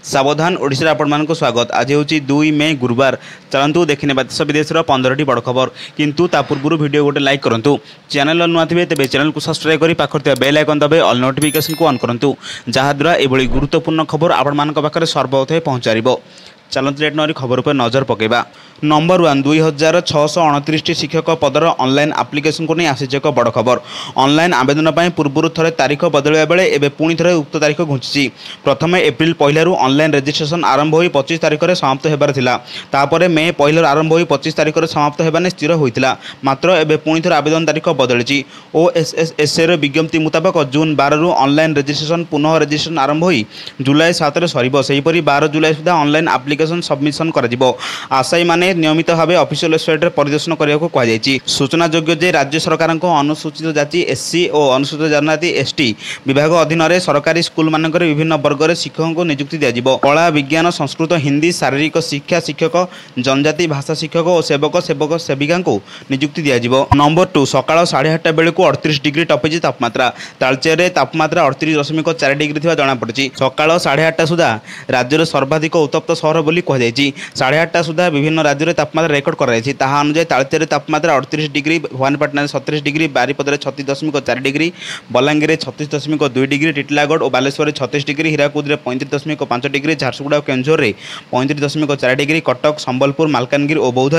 सावधान ओडिशा आपण स्वागत। आज हूँ 2 मे गुरुवार। चलतु देखने देश विदेश 15टी बड़ खबर किंतु ता पूर्व वीडियो गोटे लाइक करूँ। चैनल नुआ थे तेज चैनल को सब्सक्राइब कर पाखे बेल आइकन दबे ऑल नोटिफिकेशन को ऑन करूँ जहाद्वारा ये गुरुत्वपूर्ण खबर आपण पाखे सर्वप्रथम पहुँचार। चलते लेट नरी खबर पर नजर पकेबा। नंबर 1 2629 शिक्षक पदर ऑनलाइन एप्लिकेशन को नहीं आसी एक बड़ खबर। ऑनलाइन आवेदन पर पूर्व थे तारीख बदलवा बेले एवं पुणी थे उक्त तारीख घुंची। प्रथम एप्रिल 1 ऑनलाइन रजिस्ट्रेशन आरंभ हो 25 तारीख में समाप्त होबार थिला। तापर मे 1 आरंभ हो 25 तारीख में समाप्त होगा स्थिर होता। मात्र एवं पुणी थे आवेदन तारीख बदली। ओएसएसए विज्ञप्ति मुताबक जून 12 ऑनलाइन रजिस्ट्रेशन पुनः रजिस्ट्रेशन आरंभ हो जुलाई 7 सर। सेहीपरि 12 जुलाई सुधा ऑनलाइन एप्लिकेशन सबमिशन कर आशायी माने नियमित भाव ऑफिशियल वेबसाइट परिदर्शन करने को कहुई। सूचना योग्य जे राज्य सरकार अनुसूचित जाति एससी और अनुसूचित जनजाति एसटी विभाग अधीन में सरकारी स्कूल मानक विभिन्न वर्ग में शिक्षकों को नियुक्ति दिया। कला विज्ञान संस्कृत हिंदी शारीरिक शिक्षा शिक्षक जनजाति भाषा शिक्षक और सेवक सेविका को नियुक्ति दिया। नंबर 2 सकाळ 8:30 बेलू 38 डिग्री टपिची तापमात्रा। तालचेर तापमात्रा 38.4 डिग्री थी जमापड़ी। सकाळ 8:30 सुधा राज्य सर्वाधिक उत्तप्त सहर बोली कहुई। 8:30 सुधा विभिन्न राज्य में तापमात्रा रेकर्ड कराई। अनुसार तालचेर तापमात्रा 38 डिग्री, भवानीपाटना 37 डिग्री, बारिपदार 36.4 डिग्री, बलांगीर 36.2 डिग्री, टिटिलागढ़ और बालेश्वर 36 डिग्री, हीराकुद 35.5 डिग्री, झारसुगुड़ा और केन्दुझर 35.4 डिग्री, कटक संबलपुर मालकानगिरी और बौद्ध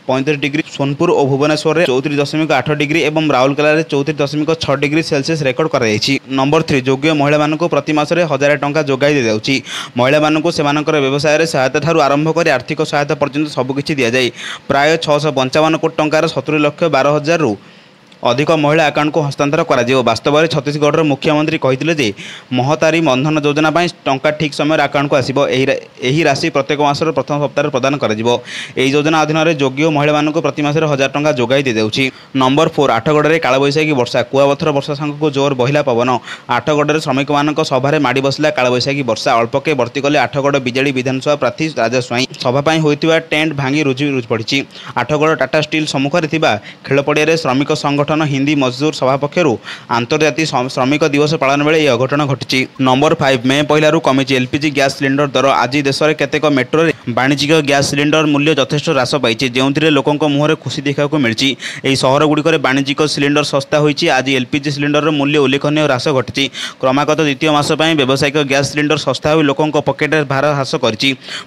35 डिग्री, सोनपुर और भुवनेश्वर 34.8 डिग्री और राउरकेला 34.6 डिग्री सेल्सियस रेकर्ड कराई। नंबर 3 योग्य महिला प्रति मासरे 1000 टंका जोगाई दी जाउछि। महिला व्यवसाय सहायता ठारू आरंभ कर आर्थिक सहायता पर्यंत सबकिछि दिया जाए। प्राय 655 कोटी टंकार 70,12,000 रु अधिक महिला अकाउंट को हस्तांतर करा। वास्तव में छत्तीसगढ़ मुख्यमंत्री कहते महतारी बंधन योजना टंका ठीक समय अकाउंट को आसो। यही राशि प्रत्येक मासर प्रथम सप्ताह प्रदान कर योजना अधीन में योग्य महिला प्रति मासरे 1000 टंका जोगाई दी जाउछि। नंबर 4 आठगढ़ में कालबैशाखी वर्षा, कुआपथर वर्षा सांग को जोर बहिला पवन। आठगढ़ श्रमिक मान सभार माड़ बसला कालबैशाखी वर्षा। अल्पके वर्ती कले आठगढ़ विजेडी विधानसभा प्रार्थी राजा स्वाई। सभा होता टेंट भांगी रुझी पड़ी। आठगढ़ टाटा स्टील सम्मुखें खेल पड़िया श्रमिक संगठन हिंदी मजदूर सभा पक्षर आंतर्जातीय श्रमिक दिवस पालन बेले यह अघटन घटी। नंबर 5 मे 1 कमी एलपीजी गैस सिलिंडर दर। आज देश में केतेक मेट्रो वाणिज्यिक गैस सिलिंडर मूल्य यथेष ह्रास पाई जो लोकों मुहर खुशी देखा मिली। यह सहर गुड़िक वाणिज्यिक सिलिंडर सस्ता होती। आज एलपीजी सिलिंडर मूल्य उल्लेखनीय ह्रास घटी। क्रमागत द्वितीय मास व्यावसायिक गैस सिलिंडर सस्ता हो लोकों पकेट भार ह्रास कर।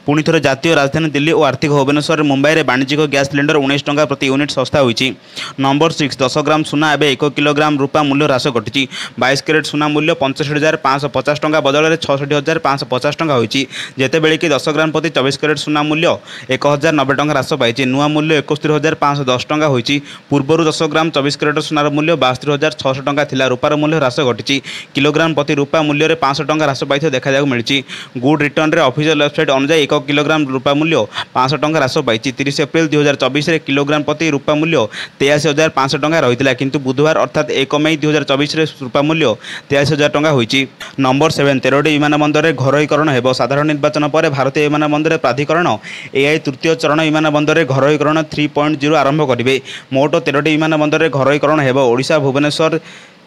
पुणी थोड़े जातीय राजधानी दिल्ली और आर्थिक भुवनेश्वर मुंबई में वाणिज्यिक गैस सिलिंडर 19 टंका प्रति यूनिट सस्ता होती। नंबर 6 10 ग्राम सुना एवं 1 किलोग्राम रूपा मूल्य ह्रास घटी। 22 कैरेट सुना मूल्य 65,550 टंका बदल में 66,550 टंका होती। जितेबले कि 10 ग्राम प्रति 24 कैरेट सुना मूल्य 1090 टंका ह्रास पाई। नुआ मूल्य 71,510 टंका होती। पूर्वर 10 ग्राम 24 कैरेट सुनार मूल्य 72,600 टंका थिला। रूपार मूल्य ह्रास घटी। किलोग्राम प्रति रूपा मूल्य में 500 टंका ह्रास पाई देखा मिली। गुड रिटर्न रे ऑफिशियल वेबसाइट अनुसार 1 किलोग्राम रूपा मूल्य 500 टंका ह्रास पाई। 30 एप्रिल 2024 में किलोग्राम प्रति रूपा मूल्य 83,500 टंका रही किंतु बुधवार अर्थात 1 मई 2024 में रूपा मूल्य 83,000 टंका होती। नंबर 7 13टी विमान बंदर में घरोईकरण हो। साधारण निर्वाचन पर भारतीय विमान बंदर प्राधिकरण एआई तृतीय चरण विमान बंदर में घरोईकरण 3.0 आरंभ करेंगे। मोट 13टी विमान बंदर में घरोईकरण हो। ओडिशा भुवनेश्वर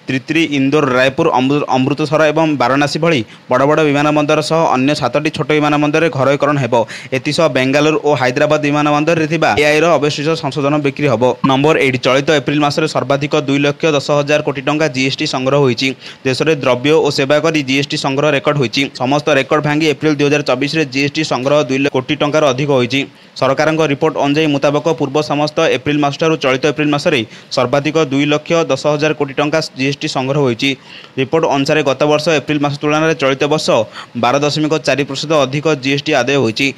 त्रित्री इंदौर रायपुर अमृतसर और वाराणसी भली बड़ बड़ विमान बंदर सह अन्य 7टी छोट विमान बंदर में घरोईकरण हो। एसह बेंगालुरु और हैदराबाद विमान बंदर में एआई अवशिष्ट संशोधन बिक्री हो। नंबर 8 चलित एप्रिल मासरे सर्वाधिक 2,10,000 कोटी टंका जीएसटी संग्रह होती। देश में द्रव्य और सेवा कर जीएसटी संग्रह रेकर्ड होती। समस्त रेकर्ड भांगी एप्रिल 2024 में जीएसटी संग्रह 2 लाख कोटी टंकार अधिक होती। सरकार रिपोर्ट अनुଯାयी मुताबक पूर्व समस्त एप्रिल मास ठारू चलित एप्रिल मासरे सर्वाधिक 2,10,000 कोटी टंका जीएसटी संग्रह होती। रिपोर्ट अनुसार गत वर्ष एप्रिल मास तुलन में चलित वर्ष 12.4% अधिक जीएसटी आदाय होती।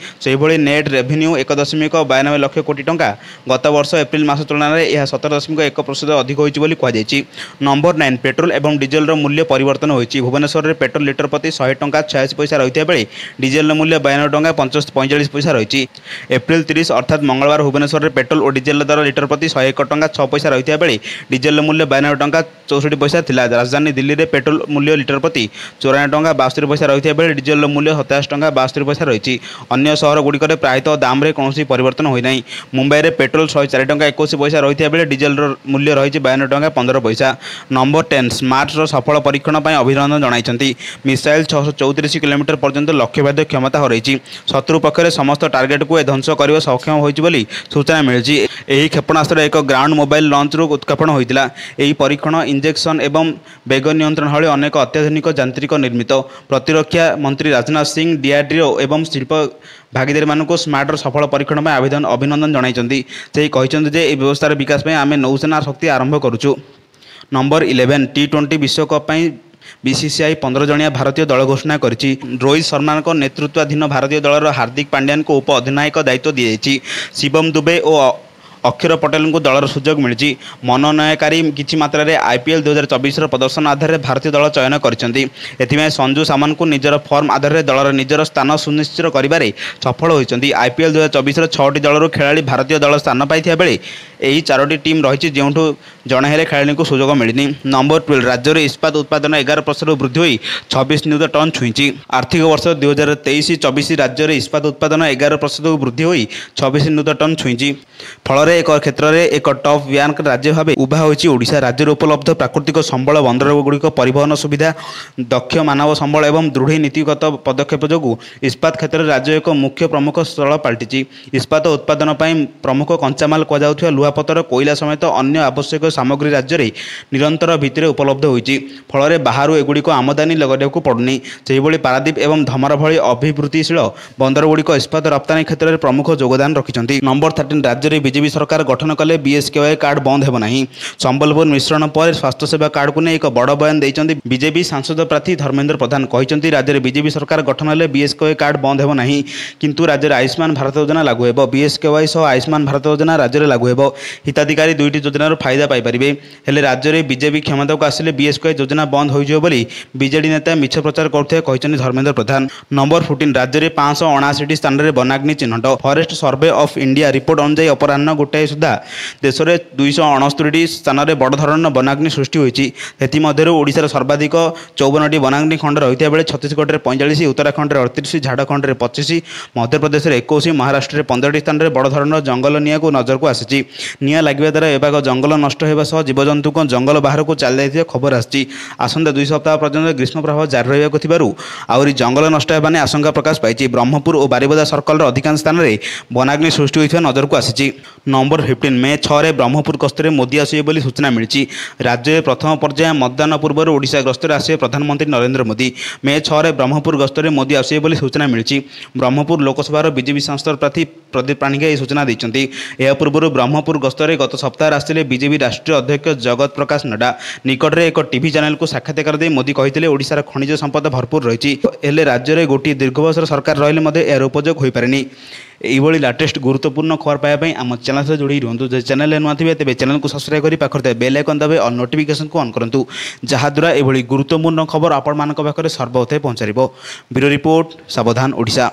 नेट रेवेन्यू 1.92 लाख कोटी टंका गत वर्ष एप्रिल मास तुलन में यह 17.1% अधिक होती कहुई। नंबर 9 पेट्रोल एवं डीजेल मूल्य परिवर्तन होती। भुवनेश्वर में पेट्रोल लिटर प्रति 100 टंका 86 पैसा रही बेले डीजेल मूल्य 52 टंका 45 पैसा रही। एप्रिल 30 अर्थात मंगलवार भुवनेश्वर में पेट्रोल और डीजेल दर लिटर प्रति 101 टंका 6 पैसा रही बेले डीजेल मूल्य 92 टंका 64 पैसा थिला। राजधानी दिल्ली में पेट्रोल मूल्य लिटर प्रति 94 टंका 72 पैसा रही बेले डीजेल मूल्य 27 टंका 72 पैसा रही। अन्य सहर गुड़िक प्रायतः दाम में कौन परिवर्तन होना। मुंबई में पेट्रोल 104 टंका 21 पैसा रही बेले डीजेल मूल्य रही 52 टंका 15 पैसा। नंबर 10 स्मार्टर सफल परीक्षण पर अभिनंदन जणाई। मिसाइल 634 किलोमीटर पर्यंत लक्ष्यभेद क्षमता हरई शत्रु पक्षर समस्त टार्गेट को ध्वंस करने सक्षम होती सूचना मिली। यह क्षेपणास्त्र एक ग्राउंड मोबाइल लॉन्च उत्क्षेपण होता। यह परीक्षण इंजेक्शन एवं बेग नियंत्रण भली अनेक अत्याधुनिक यांत्रिक निर्मित। प्रतिरक्षा मंत्री राजनाथ सिंह डीआरडीओ एवं शिल्प भागीदारी मानक स्मार्टर सफल परीक्षण में अभिनंदन जणाई। से कहते व्यवस्थार विकास में आम नौसेना शक्ति आरंभ करुचु। नंबर 11 T20 विश्वकप बीसीसीआई 15 जणिया भारतीय दल घोषणा करिछि। रोहित शर्मा नेतृत्वाधीन भारतीय दलर हार्दिक पांड्या को उप अधिनायक दायित्व दी जाइछि। शिवम दुबे और अक्षर पटेल को दलर सुजोग मिली। मनोनयनकारी किछि मात्रा रे आईपीएल 2024 प्रदर्शन आधार में भारतीय दल चयन कर संजू सामान को निजर फॉर्म आधार में दलर निजर स्थान सुनिश्चित करिबारे सफल होइछन्ति। आईपीएल 2024 6टी दलर खेलाड़ी भारतीय दल स्थान पाइथिया बेले यही 4टी टीम रही जोठू जड़े हेले खेलाड़ी को सुजोग मिलनी। नंबर 12 राज्य में इस्पात उत्पादन 11% वृद्धि होई 26 नियुत टन छुईची। आर्थिक वर्ष 2023-24 राज्य में इस्पात उत्पादन 11% वृद्धि होई 26 नियुत टन छुईची। फल एक क्षेत्र में एक टॉप बैंक राज्य भाव उभा होइछि ओडिशा। राज्य में उपलब्ध प्राकृतिक संबल बंदर गुड़िक परिवहन सुविधा दक्ष मानव संबल एवं दृढ़ नीतिगत पदक्षेप जो इस्पात क्षेत्र में राज्य एक मुख्य प्रमुख स्थल पलटि। इस्पात उत्पादन प्रमुख कंचामाल कहुआ लुहापतर कोयला समेत अन्य आवश्यक सामग्री राज्य में निरंतर भित्तिर उपलब्ध होइछि। फल बाहर एगुड़िक आमदानी लगाइବାକୁ पड़ुनी। सेहिभଳି पारादीप एवं धमरा भली अभिवृद्धिशील बंदर गुड़िक इस्पात रप्तानी क्षेत्र में प्रमुख योगदान रखिछन्ति। नंबर 13 राज्य में बीजेपी सरकार गठन कले बीएसकेवाई कार्ड बंद हेब नहीं। संबलपुर मिश्रण पर स्वास्थ्य सेवा कार्ड को नहीं एक बड़ बयान देइछन्ति बीजेपी सांसद प्रार्थी धर्मेंद्र प्रधान। कहते राज्य में बीजेपी सरकार गठन हेले बीएसकेवाई कार्ड बंद हेब नहीं किंतु राज्य में आयुष्मान भारत योजना लागू हेब। बीएसकेवाई सह आयुष्मान भारत योजना राज्य में लागू हेब। हिताधिकारी 2टी योजनार फायदा पाइपर। हेले राज्य में बीजेपी क्षमता को आसिले बीएसकेवाई योजना बंद हो बीजेडी नेता मिछ प्रचार करते कहते धर्मेंद्र प्रधान। नंबर 14 राज्य में 579 स्थान में वनाग्नि चिन्हट। Forest survey of India report अनुसार अपराह्न गोटाए सुधा देश में 269 स्थान में बड़ धरण वनाग्नि सृष्टि होती। ओडिशार सर्वाधिक 54टी वनाग्नि खंड रही बेले छत्तीसगढ़ में 45, उत्तराखंड में 38, झारखंड में 25, मध्यप्रदेश में 21, महाराष्ट्र में 15टी स्थान में बड़ धरण जंगल निया को नजर को आसी। निया लगे द्वारा एबाग जंगल नष्ट होगा सह जीवजंतु को जंगल बाहर को चली जाइए खबर आसी। आसंता 2 सप्ताह पर्यंत ग्रीष्म प्रभाव जारी रही आहरी जंगल नष्ट होने आशंका प्रकाश पाई। ब्रह्मपुर और बारिपदा सर्कल अधिकांश स्थान में वनाग्नि सृष्टि होता नजर को आसी। नंबर 15 मे 6 रे ब्रह्मपुर गस्तर मोदी आसवे बोली सूचना मिली। राज्य में प्रथम पर्याय मतदान पूर्व ओडिशा गस्तर आसवे प्रधानमंत्री नरेंद्र मोदी। मे 6 रे ब्रह्मपुर गस्तर मोदी आसवे बोली सूचना मिली। ब्रह्मपुर लोकसभा बीजेपी सांसद प्रार्थी प्रदीप पाणिग्राही यह सूचना देते। यह पूर्व ब्रह्मपुर गस्तर गत सप्ताह आसते बीजेपी राष्ट्रीय अध्यक्ष जगत प्रकाश नड्डा। निकट में एक टीवी चैनल को साक्षात्कार दे मोदी कहते ओडिशार खनिज संपद भरपूर रही है राज्य में गोटे दीर्घ वर्षर सरकार रही यार उपयोग हो पारे। यही लाटेस्ट गुरुत्वपूर्ण खबर पाइबापी आम चैनल से जोड़ी रुहतु। जो चैनल नुआ थे तेज चैनल को सब्सक्राइब कर पाखे बेल आइकन दबे और नोटिफिकेशन को ऑन करूँ जहाद्वारा यह गुरुत्वपूर्ण खबर आपण मान पाखे सर्वप्रथम पहुँचार। ब्यूरो रिपोर्ट सावधान ओडिशा।